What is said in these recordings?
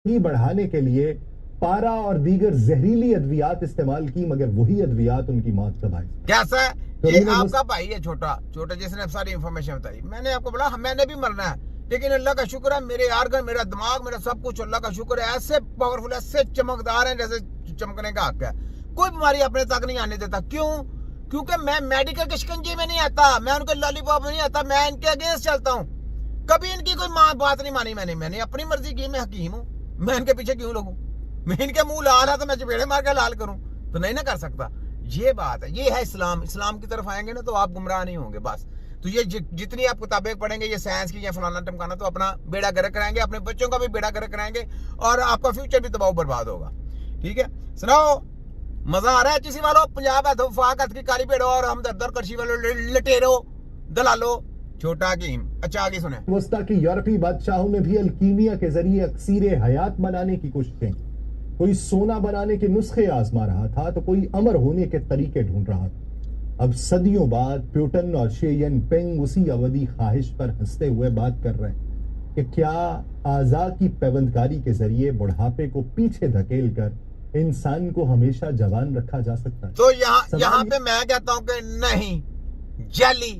बढ़ाने के लिए पारा और दीगर जहरीली अद्वियात इस्तेमाल की, मगर वही अद्वियात उनकी मौत का भाई। कैसा है? ये आपका भाई है छोटा छोटा, जिसने सारी इंफॉर्मेशन बताई। मैंने आपको बोला मैंने भी मरना है, लेकिन अल्लाह का शुक्र है मेरे आर्गन, मेरा दिमाग, मेरा सब कुछ अल्लाह का शुक्र है ऐसे पावरफुल, ऐसे चमकदार हैं जैसे चमकने का हक है। कोई बीमारी अपने तक नहीं आने देता। क्यों? क्योंकि मैं मेडिकल के शिकंजे में नहीं आता, मैं उनके लॉलीपॉप में नहीं आता, मैं इनके अगेंस्ट चलता हूँ। कभी इनकी कोई बात नहीं मानी मैंने अपनी मर्जी की। मैं हकीम हूँ, मैं इनके पीछे क्यों लगूं? मैं इनके मुंह लाल है तो मैं चपेड़े मार के लाल करूं? तो नहीं ना कर सकता। ये बात है, ये है इस्लाम। इस्लाम की तरफ आएंगे ना तो आप गुमराह नहीं होंगे बस। तो ये जितनी आप किताबें पढ़ेंगे ये साइंस की या फलाना टमकाना, तो अपना बेड़ा गर्क कराएंगे, अपने बच्चों का भी बेड़ा गर्क कराएंगे और आपका फ्यूचर भी तबाह बर्बाद होगा। ठीक है, सुनाओ, मजा आ रहा है किसी वालों? पंजाब है तो फाकत की काली पेड़ो और हम दर करशी वालों लटेरो दलालो छोटा हकीम। अच्छा आगे सुने। वस्ता के यूरोपीय बादशाहों ने भी अल्कीमिया के जरिए अक्सीर हयात बनाने की कोशिशें, कोई सोना बनाने के नुस्खे आजमा रहा था तो कोई अमर होने के तरीके ढूंढ रहा था। अब सदियों बाद प्यूटन और शी जिनपिंग उसी अवधि ख्वाहिश पर हंसते हुए बात कर रहे हैं कि क्या आज़ा की पैबंदकारी के जरिए बुढ़ापे को पीछे धकेल कर इंसान को हमेशा जवान रखा जा सकता है। तो यहाँ पे मैं कहता हूं कि नहीं, जाली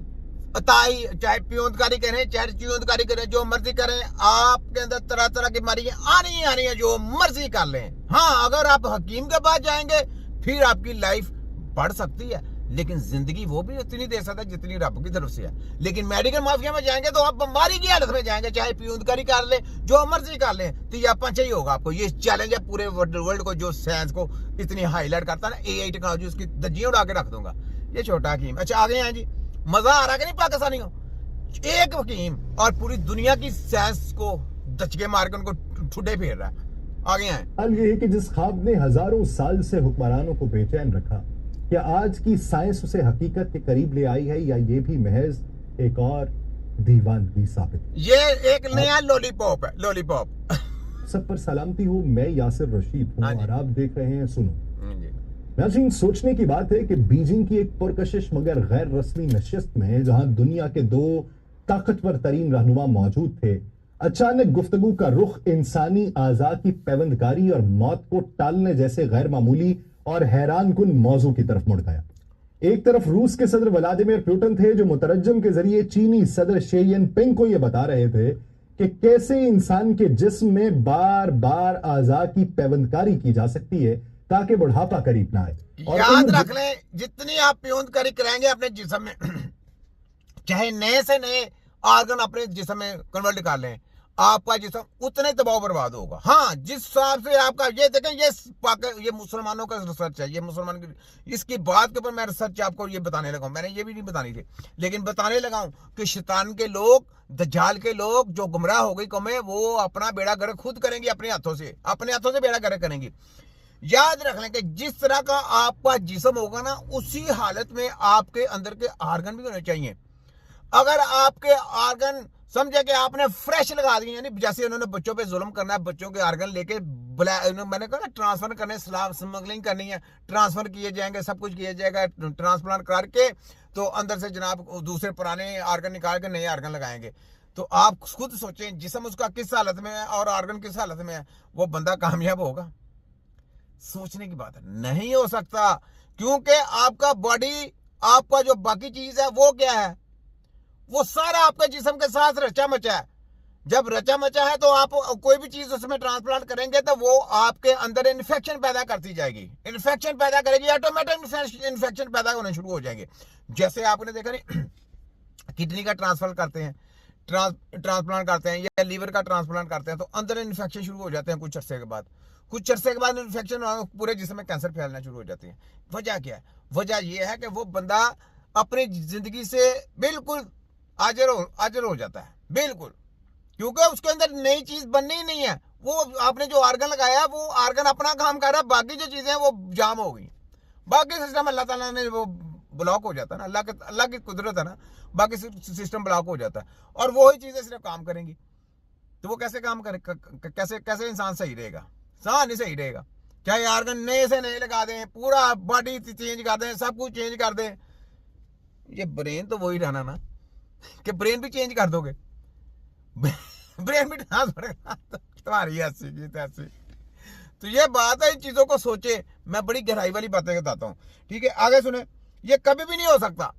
अताई, चाहे प्योंदकारी करें चाहे च्योंदकारी करें, जो मर्जी करें, आपके अंदर तरह तरह की बीमारियां आनी है, जो मर्जी कर लें। हाँ, अगर आप हकीम के पास जाएंगे फिर आपकी लाइफ बढ़ सकती है, लेकिन जिंदगी वो भी उतनी दे सकता है जितनी रब की तरफ से है। लेकिन मेडिकल माफिया में जाएंगे तो आप बीमारी की हालत में जाएंगे, चाहे प्योंदकारी कर ले, जो मर्जी कर ले, तो ये चाहिए होगा आपको। ये चैलेंज है पूरे वर्ल्ड को, जो साइंस को इतनी हाईलाइट करता है ना, AI टेक्नोलॉजी, उसकी धज्जियां उड़ा के रख दूंगा। ये छोटा हकीम। अच्छा आगे हैं जी, मजा आ रहा है कि नहीं पाकिस्तानियों? एक हकीम और पूरी दुनिया की साइंस को दचके मार के उनको ठुड्डे फेर रहा है। आगे हैं। हाल ये है कि जिस ख्वाब ने हजारों साल से हुक्मरानों को बेचैन रखा, क्या आज की साइंस उसे हकीकत के करीब ले आई है, या ये भी महज एक और दीवानगी साबित? ये एक नया लॉलीपॉप है, लॉलीपॉप। सब पर सलामती हो, मैं यासिर रशीद हूँ और आप देख रहे हैं सुनो। नाज़रीन, सोचने की बात है कि बीजिंग की एक पुरकशिश मगर गैर रस्मी नशिस्त में, जहां दुनिया के दो ताकतवर तरीन रहनुमा मौजूद थे, अचानक गुफ्तगू का रुख इंसानी आज़ा की पैबंदकारी और मौत को टालने जैसे गैर मामूली और हैरान कुन मौजू की तरफ मुड़ गया। एक तरफ रूस के सदर व्लादिमीर पुतिन थे, जो मुतरज्जम के जरिए चीनी सदर शी जिनपिंग को यह बता रहे थे कि कैसे इंसान के जिस्म में बार बार आज़ा की पैबंदकारी की जा सकती है ताकि बुढ़ापा करीब ना आए। याद रख लें, जितनी आप प्योंदकारी कराएंगे अपने जिस्म में, चाहे नए से नए ऑर्गन अपने जिस्म में कन्वर्ट कर लें, आपका जिस्म उतने तबाह बर्बाद होगा। हाँ, जिस हिसाब से आपका, ये देखें, ये मुसलमानों का रिसर्च है, ये मुसलमान की, इसकी बात के ऊपर मैं रिसर्च आपको ये बताने लगा हूं। मैंने ये भी नहीं बतानी थी, लेकिन बताने लगा हूं कि शैतान के लोग, दज्जाल के लोग, जो गुमराह हो गई कौमें, वो अपना बेड़ा गर्क खुद करेंगी, अपने हाथों से बेड़ा गर्क करेंगी। याद रख लें कि जिस तरह का आपका जिस्म होगा ना, उसी हालत में आपके अंदर के ऑर्गन भी होने चाहिए। अगर आपके ऑर्गन समझे कि आपने फ्रेश लगा दिए, यानी जैसे उन्होंने बच्चों पे जुल्म करना है, बच्चों के ऑर्गन लेके मैंने कहा ना ट्रांसफर करने, स्मगलिंग करनी है, ट्रांसफर किए जाएंगे, सब कुछ किया जाएगा, ट्रांसप्लांट करके तो अंदर से जनाब दूसरे पुराने ऑर्गन निकाल के नए ऑर्गन लगाएंगे। तो आप खुद सोचें, जिस्म उसका किस हालत में है और ऑर्गन किस हालत में है, वो बंदा कामयाब होगा? सोचने की बात है, नहीं हो सकता। क्योंकि आपका बॉडी, आपका जो बाकी चीज है वो क्या है, वो सारा आपके जिस्म के साथ रचा मचा है। जब रचा मचा है तो आप कोई भी चीज उसमें ट्रांसप्लांट करेंगे तो वो आपके अंदर इन्फेक्शन पैदा करती जाएगी, इन्फेक्शन पैदा करेगी, ऑटोमेटिक इन्फेक्शन पैदा होने शुरू हो जाएंगे। जैसे आपने देखा नहीं, किडनी का ट्रांसफर करते हैं, ट्रांसप्लांट करते हैं, या लीवर का ट्रांसप्लांट करते हैं, तो अंदर इन्फेक्शन शुरू हो जाते हैं कुछ अरसे के बाद इन्फेक्शन पूरे जिस्म में कैंसर फैलना शुरू हो जाती है। वजह क्या है? वजह यह है कि वो बंदा अपनी जिंदगी से बिल्कुल आजर हो जाता है, बिल्कुल, क्योंकि उसके अंदर नई चीज बननी ही नहीं है। वो आपने जो ऑर्गन लगाया, वो ऑर्गन अपना काम कर रहा है, बाकी जो चीजें हैं वो जाम हो गई। बाकी सिस्टम अल्लाह ताला ने वो ब्लॉक हो जाता है ना, अल्लाह की कुदरत है ना, बाकी सिस्टम ब्लॉक हो जाता है और वही चीजें सिर्फ काम करेंगी। तो वो कैसे काम करे, कैसे इंसान सही रहेगा? नहीं सही रहेगा। चाहे ऑर्गन नए से नए लगा दें, पूरा बॉडी चेंज कर दें, सब कुछ चेंज कर दें, ये ब्रेन तो वही रहना ना, कि ब्रेन भी चेंज कर दोगे, ब्रेन भी ट्रांसफर तुम्हारी ऐसी की तैसी। तो ये बात है, इन चीजों को सोचे। मैं बड़ी गहराई वाली बातें बताता हूँ, ठीक है। आगे सुने, ये कभी भी नहीं हो सकता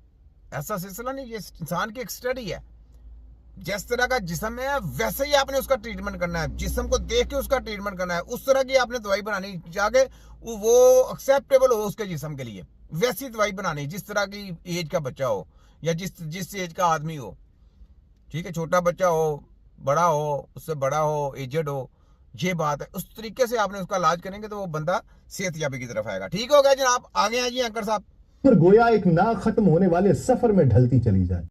ऐसा सिलसिला नहीं, ये इंसान की एक स्टडी है। जिस तरह का जिस्म है वैसे ही आपने उसका ट्रीटमेंट करना है, जिस्म को देख के उसका ट्रीटमेंट करना है। उस तरह की आपने दवाई बनानी जाके वो एक्सेप्टेबल हो उसके जिस्म के लिए, वैसी दवाई बनानी जिस तरह की एज का बच्चा हो या जिस एज का आदमी हो, ठीक है। छोटा बच्चा हो, बड़ा हो, उससे बड़ा हो, एजेड हो, ये बात है। उस तरीके से आपने उसका इलाज करेंगे तो वो बंदा सेहतयाबी की तरफ आएगा। ठीक हो गया जनाब, आगे हैं जी एंकर साहब। पर गोया एक ना खत्म होने वाले सफर में ढलती चली जाए।